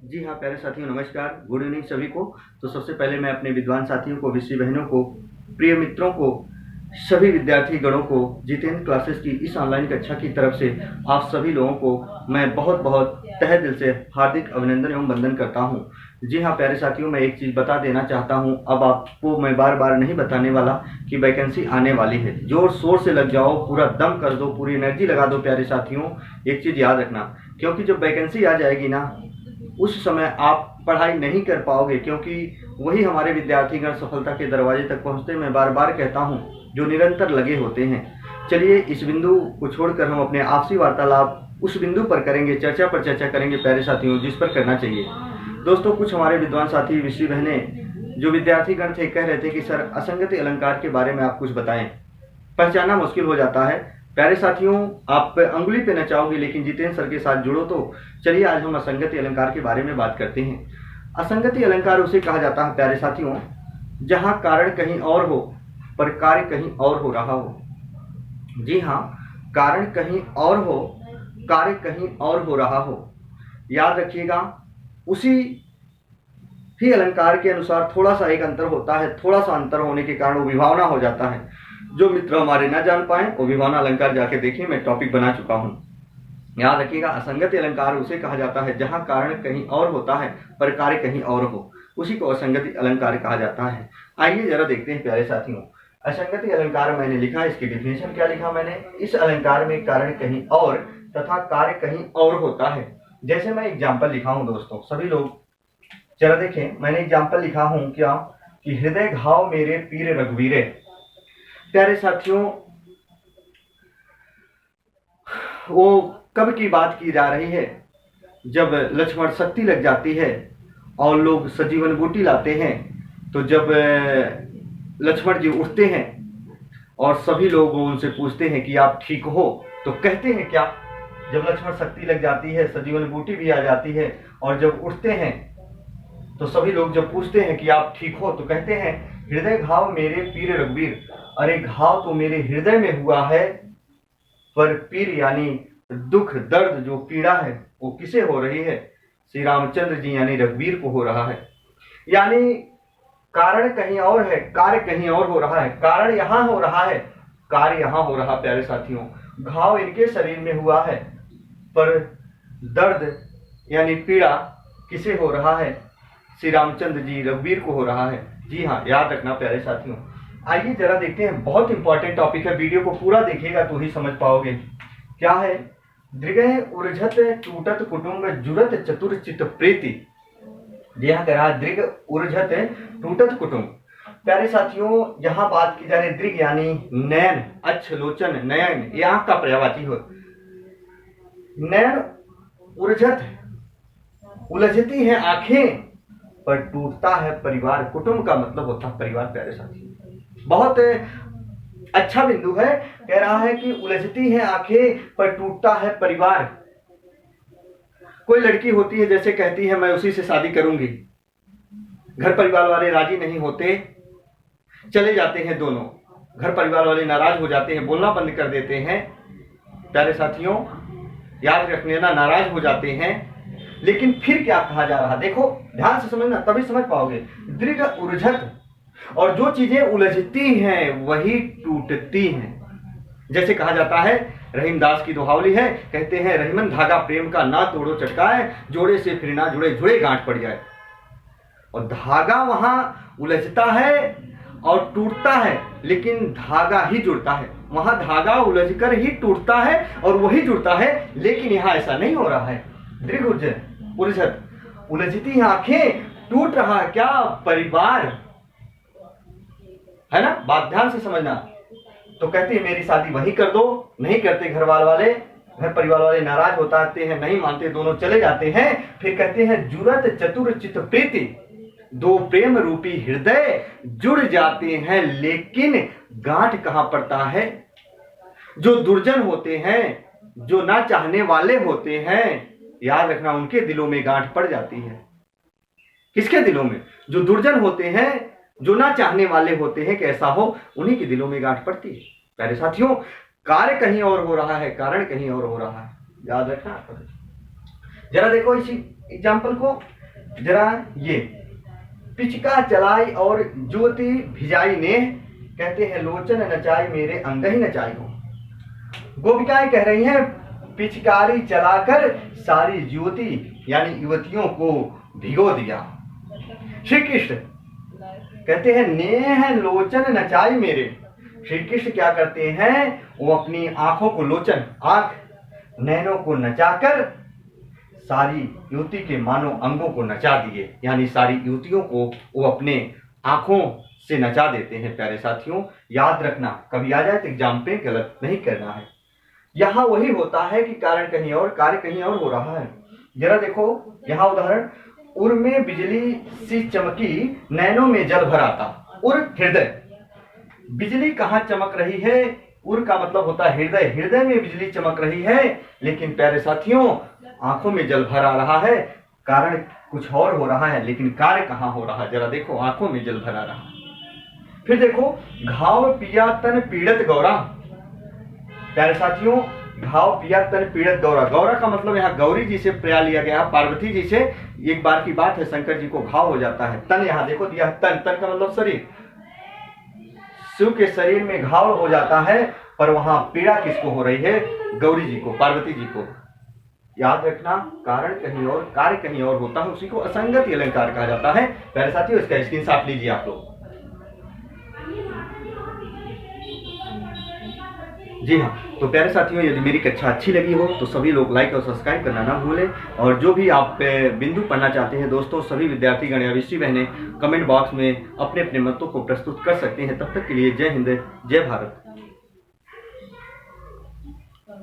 जी हाँ प्यारे साथियों, नमस्कार, गुड इवनिंग सभी को। तो सबसे पहले मैं अपने विद्वान साथियों को, विषय बहनों को, प्रिय मित्रों को, सभी विद्यार्थी गणों को जितेंद्र क्लासेस की इस ऑनलाइन कक्षा की तरफ से आप सभी लोगों को मैं बहुत बहुत तहे दिल से हार्दिक अभिनंदन एवं वंदन करता हूँ। जी हाँ प्यारे साथियों, मैं एक चीज़ बता देना चाहता हूँ, अब आपको मैं बार बार नहीं बताने वाला कि वैकेंसी आने वाली है। जोर शोर से लग जाओ, पूरा दम कर दो, पूरी एनर्जी लगा दो प्यारे साथियों। एक चीज़ याद रखना, क्योंकि जब वैकेंसी आ जाएगी ना, उस समय आप पढ़ाई नहीं कर पाओगे, क्योंकि वही हमारे विद्यार्थीगण सफलता के दरवाजे तक पहुंचते मैं बार बार कहता हूं, जो निरंतर लगे होते हैं। चलिए इस बिंदु को छोड़कर हम अपने आपसी वार्तालाप उस बिंदु पर करेंगे, चर्चा पर चर्चा करेंगे प्यारे साथियों, जिस पर करना चाहिए। दोस्तों, कुछ हमारे विद्वान साथी, विषय बहनें, जो विद्यार्थीगण थे, कह रहे थे कि सर असंगति अलंकार के बारे में आप कुछ बताएं। पहचानना मुश्किल हो जाता है प्यारे साथियों, आप अंगुली पे नचाओगे लेकिन जितेंद्र सर के साथ जुड़ो तो। चलिए आज हम असंगति अलंकार के बारे में बात करते हैं। असंगति अलंकार उसे कहा जाता है प्यारे साथियों, जहां कारण कहीं और हो पर कार्य कहीं और हो रहा हो। जी हाँ, कारण कहीं और हो, कार्य कहीं और हो रहा हो। याद रखिएगा, उसी ही अलंकार के अनुसार थोड़ा सा एक अंतर होता है, थोड़ा सा अंतर होने के कारण वो विभावना हो जाता है। जो मित्र हमारे ना जान पाए वो विभावना अलंकार जाके देखिए, मैं टॉपिक बना चुका हूं। याद रखिएगा, असंगति अलंकार उसे कहा जाता है जहां कारण कहीं और होता है पर कार्य कहीं और हो, उसी को असंगति अलंकार कहा जाता है। आइए जरा देखते हैं प्यारे साथियों, असंगति अलंकार मैंने लिखा, इसकी डिफिनेशन क्या लिखा मैंने। इस अलंकार में कारण कहीं और तथा कार्य कहीं और होता है। जैसे मैं एग्जाम्पल लिखा हूं दोस्तों, सभी लोग जरा देखें, मैंने एग्जाम्पल लिखा हूं क्या कि हृदय घाव मेरे पीर रघुवीरे। प्यारे साथियों, वो कब की बात की जा रही है, जब लक्ष्मण शक्ति लग जाती है और लोग सजीवन बूटी लाते हैं। तो जब लक्ष्मण जी उठते हैं और सभी लोग उनसे पूछते हैं कि आप ठीक हो, तो कहते हैं क्या, जब लक्ष्मण शक्ति लग जाती है, सजीवन बूटी भी आ जाती है, और जब उठते हैं तो सभी लोग जब पूछते हैं कि आप ठीक हो, तो कहते हैं हृदय घाव मेरे पीर रघुवीर। अरे घाव तो मेरे हृदय में हुआ है, पर पीर यानी दुख, दर्द, जो पीड़ा है वो किसे हो रही है, श्री रामचंद्र जी यानी रघुवीर को हो रहा है। यानी कारण कहीं और है, कार्य कहीं और हो रहा है। कारण यहां हो रहा है, कार्य यहां हो रहा। प्यारे साथियों, घाव इनके शरीर में हुआ है, पर दर्द यानी पीड़ा किसे हो रहा है, श्री रामचंद्र जी रघुवीर को हो रहा है। जी हाँ, याद रखना प्यारे साथियों। आइए जरा देखते हैं, बहुत इंपॉर्टेंट टॉपिक है, वीडियो को पूरा देखिएगा तो ही समझ पाओगे। क्या है, दृगह उर्झत टूटत कुटुंब जुरत चतुर चित प्रीति। यहाँ कह रहा है दृग उर्झत टूटत कुटुंब। प्यारे साथियों, यहाँ बात की जा रही, दृग यानी नयन, अच्छ लोचन, नयन, ये आंख का पर्यायवाची हो। नयन उर्झत, उलझती है आंखें, पर टूटता है परिवार। कुटुंब का मतलब होता है परिवार। प्यारे साथियों, बहुत अच्छा बिंदु है। कह रहा है कि उलझती है आंखें पर टूटता है परिवार। कोई लड़की होती है, जैसे कहती है मैं उसी से शादी करूंगी, घर परिवार वाले राजी नहीं होते, चले जाते हैं दोनों, घर परिवार वाले नाराज हो जाते हैं, बोलना बंद कर देते हैं। प्यारे साथियों, याद रखने ना, नाराज हो जाते हैं। लेकिन फिर क्या कहा जा रहा, देखो ध्यान से समझना, तभी समझ पाओगे। दृग उर्झत, और जो चीजें उलझती हैं वही टूटती हैं। जैसे कहा जाता है, रहीमदास की दोहावली है, कहते हैं रहीमन धागा प्रेम का ना तोड़ो चटकाए, जोड़े से फिर ना जुड़े जुड़े गांठ पड़ जाए। और धागा वहां उलझता है और टूटता है, लेकिन धागा ही जुड़ता है। वहां धागा उलझकर ही टूटता है और वही जुड़ता है, लेकिन यहां ऐसा नहीं हो रहा है। दृग उर्झत, उलझती आंखें, टूट रहा है क्या, परिवार, है ना। बात ध्यान से समझना। तो कहते हैं मेरी शादी वही कर दो, नहीं करते घर परिवार वाले नाराज होते हैं, नहीं मानते, दोनों चले जाते हैं। फिर कहते हैं जुरत चतुर चित प्रीति, दो प्रेम रूपी हृदय जुड़ जाते हैं, लेकिन गांठ कहां पड़ता है। जो दुर्जन होते हैं, जो ना चाहने वाले होते हैं, याद रखना उनके दिलों में गांठ पड़ जाती है। किसके दिलों में, जो दुर्जन होते हैं, जो ना चाहने वाले होते हैं, कैसा हो, उन्हीं के दिलों में गांठ पड़ती है। प्यारे साथियों, कार्य कहीं और हो रहा है, कारण कहीं और हो रहा है, याद रखना। जरा देखो इसी एग्जाम्पल को, जरा ये पिचका चलाई और ज्योति भिजाई ने, कहते हैं लोचन नचाई मेरे अंग ही नचाई हो। गोपिकाएं कह रही हैं पिचकारी चलाकर सारी ज्योति यानी युवतियों को भिगो दिया। श्री कृष्ण कहते हैं नेह लोचन नचाई मेरे। श्री कृष्ण क्या करते हैं, वो अपनी आंखों को, लोचन आंख, नैनों को नचाकर सारी युवती के मानो अंगों को नचा दिए, यानी सारी युवतियों को वो अपने आंखों से नचा देते हैं। प्यारे साथियों, याद रखना, कभी आ जाए तो एग्जाम पे गलत नहीं करना है। यहाँ वही होता है कि कारण कहीं और, कार्य कहीं और हो रहा है। जरा देखो यहाँ उदाहरण, उर में बिजली सी चमकी, नैनों में जल भर आता। उर हृदय, बिजली कहाँ चमक रही है, उर का मतलब होता है हृदय, हृदय में बिजली चमक रही है, लेकिन प्यारे साथियों आंखों में जल भर आ रहा है। कारण कुछ और हो रहा है, लेकिन कार्य कहाँ हो रहा है, जरा देखो, आंखों में जल भर आ रहा है। फिर देखो घाव पिया तन पीड़ित गौरा। प्यारे साथियों, घाव पिया तन पीड़ित गौरा, गौरा का मतलब यहाँ गौरी जी से प्रया लिया गया, पार्वती जी से। एक बार की बात है, शंकर जी को घाव हो जाता है, तन यहाँ देखो दिया, तन, तन का मतलब शरीर, शिव के शरीर में घाव हो जाता है, पर वहां पीड़ा किसको हो रही है, गौरी जी को, पार्वती जी को। याद रखना, कारण कहीं और, कार्य कहीं और होता है, उसी को असंगति अलंकार कहा जाता है। प्यारे साथियों, इसका स्क्रीनशॉट लीजिए आप लोग। जी हाँ, तो प्यारे साथियों, यदि मेरी कक्षा अच्छी लगी हो तो सभी लोग लाइक और सब्सक्राइब करना ना भूलें। और जो भी आप बिंदु पढ़ना चाहते हैं दोस्तों, सभी विद्यार्थीगण या विषय बहनें कमेंट बॉक्स में अपने अपने मतों को प्रस्तुत कर सकते हैं। तब तक के लिए जय हिंद, जय भारत।